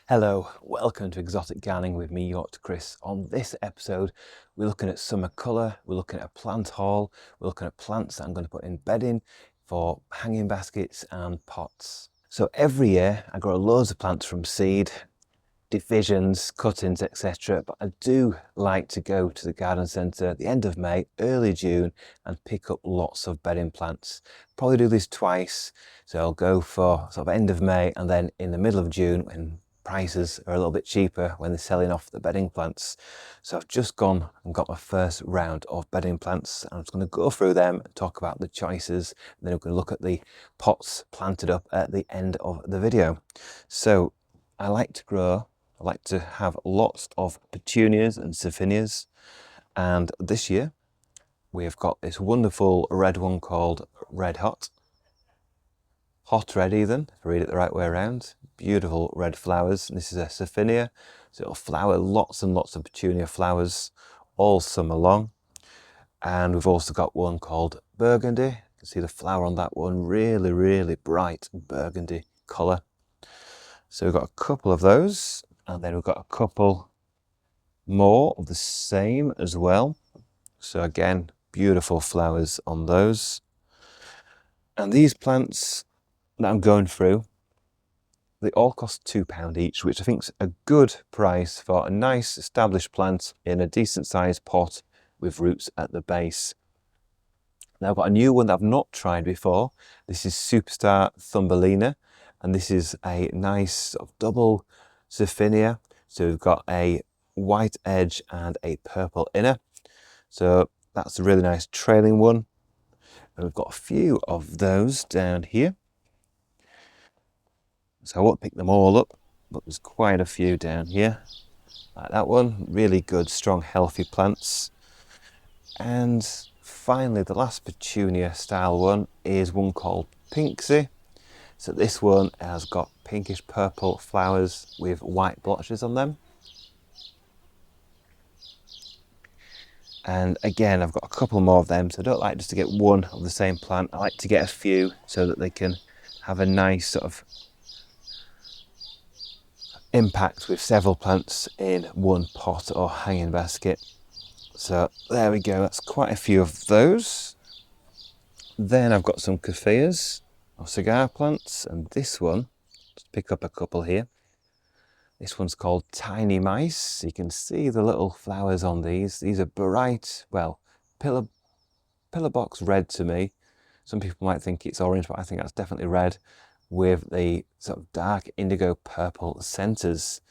Hello, welcome to Exotic Gardening with me, Yorkshire Kris. On this episode, we're looking at summer colour, we're looking at a plant haul, we're looking at plants that I'm going to put in bedding for hanging baskets and pots. So every year I grow loads of plants from seed, divisions, cuttings, etc. But I do like to go to the garden centre at the end of May, early June, and pick up lots of bedding plants. Probably do this twice. So I'll go for sort of end of May and then in the middle of June when prices are a little bit cheaper when they're selling off the bedding plants. So I've just gone and got my first round of bedding plants. I'm just going to go through them and talk about the choices. And then we're going to look at the pots planted up at the end of the video. So I like to have lots of petunias and zinnias, and this year we have got this wonderful red one called Red Hot. Hot Red even, if I read it the right way around. Beautiful red flowers. And this is a zinnia, so it'll flower lots and lots of petunia flowers all summer long. And we've also got one called Burgundy. You can see the flower on that one, really bright burgundy colour. So we've got a couple of those. And then we've got a couple more of the same as well. So again, beautiful flowers on those. And these plants that I'm going through, they all cost £2 each, which I think is a good price for a nice established plant in a decent sized pot with roots at the base. Now I've got a new one that I've not tried before. This is Superstar Thumbelina, and this is a nice sort of double zinnia. So we've got a white edge and a purple inner. So that's a really nice trailing one. And we've got a few of those down here. So I won't pick them all up, but there's quite a few down here. Like that one, really good, strong, healthy plants. And finally, the last petunia style one is one called Pinksy. So this one has got pinkish purple flowers with white blotches on them. And again, I've got a couple more of them, so I don't like just to get one of the same plant. I like to get a few so that they can have a nice sort of impact with several plants in one pot or hanging basket. So there we go, that's quite a few of those. Then I've got some Cophaeas or cigar plants, and this one, just pick up a couple here. This one's called Tiny Mice. You can see the little flowers on these. These are bright, well, pillar box red to me. Some people might think it's orange, but I think that's definitely red with the sort of dark indigo purple centers.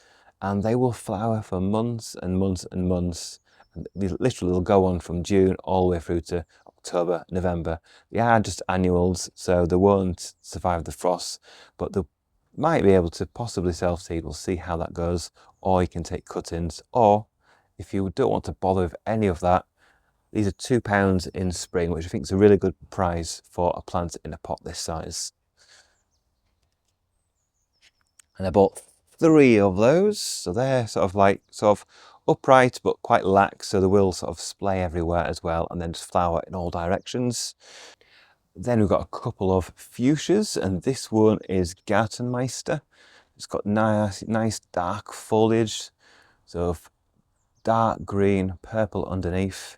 And they will flower for months and months and months. And they literally will go on from June all the way through to October, November. They are just annuals, so they won't survive the frost, but they might be able to possibly self-seed. We'll see how that goes. Or you can take cuttings, or if you don't want to bother with any of that, these are £2 in spring, which I think is a really good price for a plant in a pot this size. And I bought 3 of those, so they're sort of upright but quite lax, so they will sort of splay everywhere as well, and then just flower in all directions. Then we've got a couple of fuchsias, and this one is Gartenmeister. It's got nice dark foliage, so dark green, purple underneath,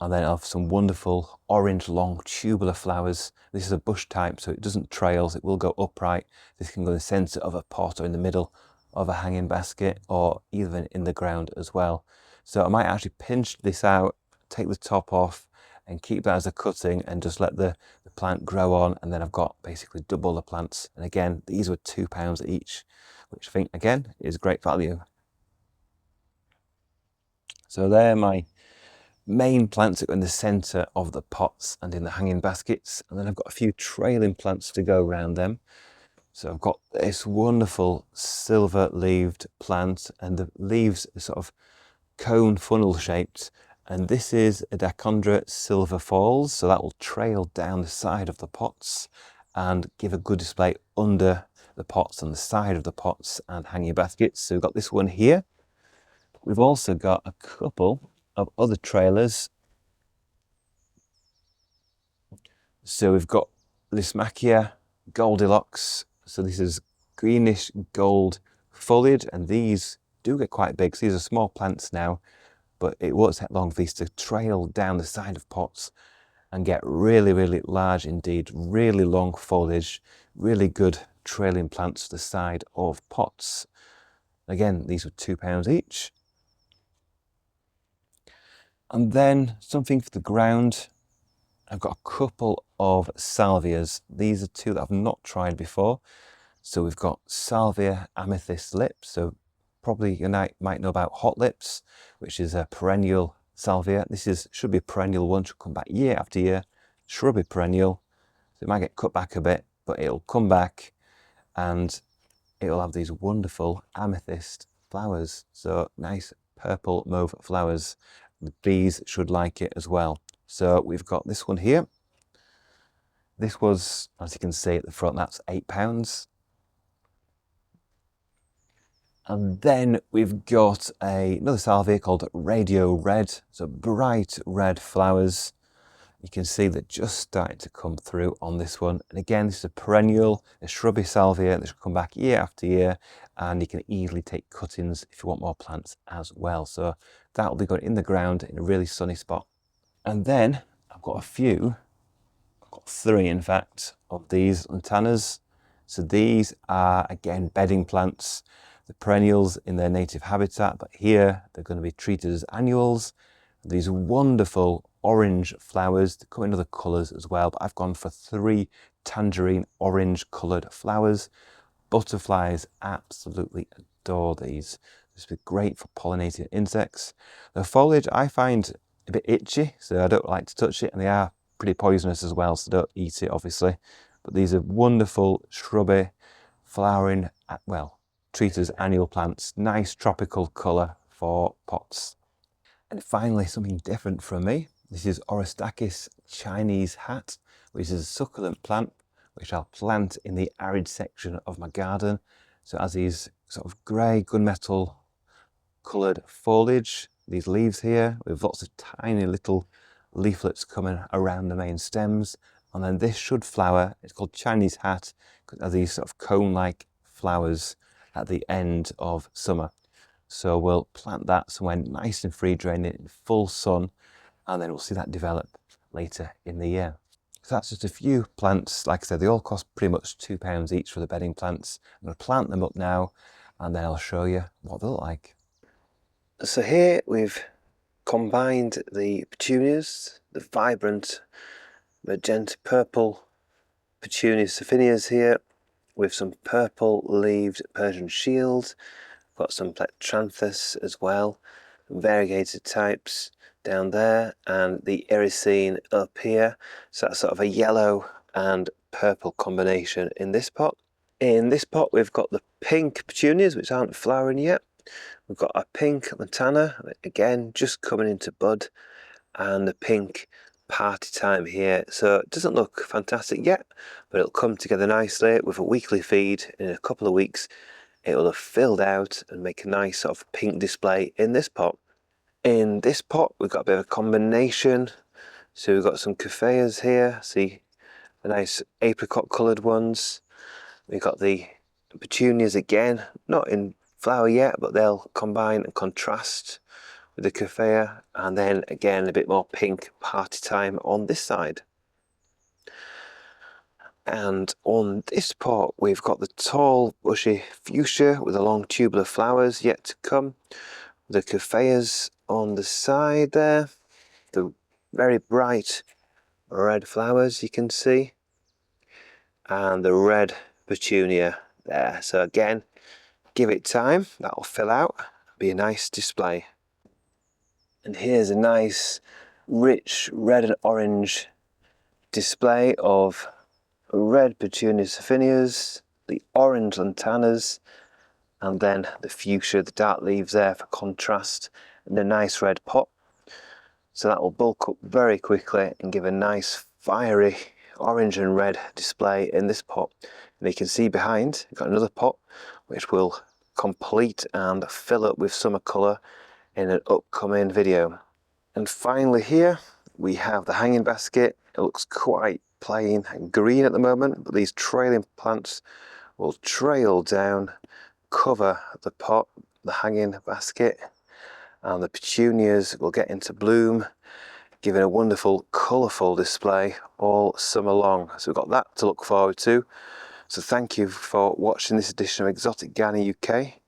and then I have some wonderful orange long tubular flowers. This is a bush type, so it doesn't trail, it will go upright. This can go in the centre of a pot or in the middle of a hanging basket, or even in the ground as well. So I might actually pinch this out, take the top off, and keep that as a cutting and just let the plant grow on, and then I've got basically double the plants. And again, these were £2 each, which I think again is great value. So they're my main plants that go in the centre of the pots and in the hanging baskets, and then I've got a few trailing plants to go around them. So I've got this wonderful silver leaved plant, and the leaves are sort of cone funnel shaped, and this is a Dichondra Silver Falls, so that will trail down the side of the pots and give a good display under the pots and the side of the pots and hanging baskets. So we've got this one here. We've also got a couple of other trailers. So we've got Lismachia Goldilocks. So this is greenish gold foliage, and these do get quite big. So these are small plants now, but it won't take long for these to trail down the side of pots and get really, really large indeed, really long foliage, really good trailing plants to the side of pots. Again, these were £2 each. And then something for the ground. I've got a couple of salvias. These are two that I've not tried before. So we've got salvia amethyst lips. So probably you might know about hot lips, which is a perennial salvia. This should be a perennial one, should come back year after year. Shrubby perennial. So it might get cut back a bit, but it'll come back and it'll have these wonderful amethyst flowers. So nice purple mauve flowers. The bees should like it as well. So we've got this one here. This was, as you can see at the front, that's £8. And then we've got another salvia called Radio Red. So bright red flowers. You can see that just starting to come through on this one. And again, this is a perennial, a shrubby salvia that should come back year after year. And you can easily take cuttings if you want more plants as well. So that'll be going in the ground in a really sunny spot. And then I've got I've got 3 in fact, of these lantanas. So these are again bedding plants, the perennials in their native habitat, but here they're going to be treated as annuals. These wonderful orange flowers, they come in other colours as well, but I've gone for 3 tangerine orange coloured flowers. Butterflies absolutely adore these. This would be great for pollinating insects. The foliage I find a bit itchy, so I don't like to touch it, and they are pretty poisonous as well, so don't eat it obviously. But these are wonderful shrubby flowering, well, treated as annual plants. Nice tropical colour for pots. And finally, something different from me. This is Orostachys Chinese hat, which is a succulent plant which I'll plant in the arid section of my garden. So it has these sort of grey gunmetal coloured foliage, these leaves here with lots of tiny little leaflets coming around the main stems. And then this should flower. It's called Chinese hat because it has these sort of cone-like flowers at the end of summer. So we'll plant that somewhere nice and free draining in full sun, and then we'll see that develop later in the year. So that's just a few plants. Like I said, they all cost pretty much £2 each for the bedding plants. I'm going to plant them up now, and then I'll show you what they look like. So here we've combined the petunias, the vibrant magenta purple petunias Sophinias here, with some purple leaved Persian shield. Got some plectranthus as well, variegated types down there, and the irisine up here. So that's sort of a yellow and purple combination in this pot. In this pot we've got the pink petunias, which aren't flowering yet. We've got a pink lantana, again just coming into bud, and the pink party time here. So it doesn't look fantastic yet, but it'll come together nicely with a weekly feed. In a couple of weeks it will have filled out and make a nice sort of pink display in this pot. In this pot we've got a bit of a combination. So we've got some Coffeas here, see the nice apricot coloured ones. We've got the petunias again, not in flower yet, but they'll combine and contrast with the Coffea. And then again a bit more pink party time on this side. And on this pot we've got the tall bushy fuchsia with the long tubular flowers yet to come. The Coffeas on the side there, the very bright red flowers you can see, and the red petunia there. So again, give it time, that'll fill out, be a nice display. And here's a nice rich red and orange display of red petunia Sophinias, the orange lantanas, and then the fuchsia, the dark leaves there for contrast, and a nice red pot. So that will bulk up very quickly and give a nice fiery orange and red display in this pot. And you can see behind, we've got another pot which will complete and fill up with summer colour in an upcoming video. And finally here we have the hanging basket. It looks quite plain and green at the moment, but these trailing plants will trail down cover the pot, the hanging basket, and the petunias will get into bloom, giving a wonderful colourful display all summer long. So we've got that to look forward to. So thank you for watching this edition of Exotic Gardening UK.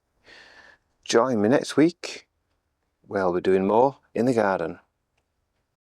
Join me next week where I'll be doing more in the garden.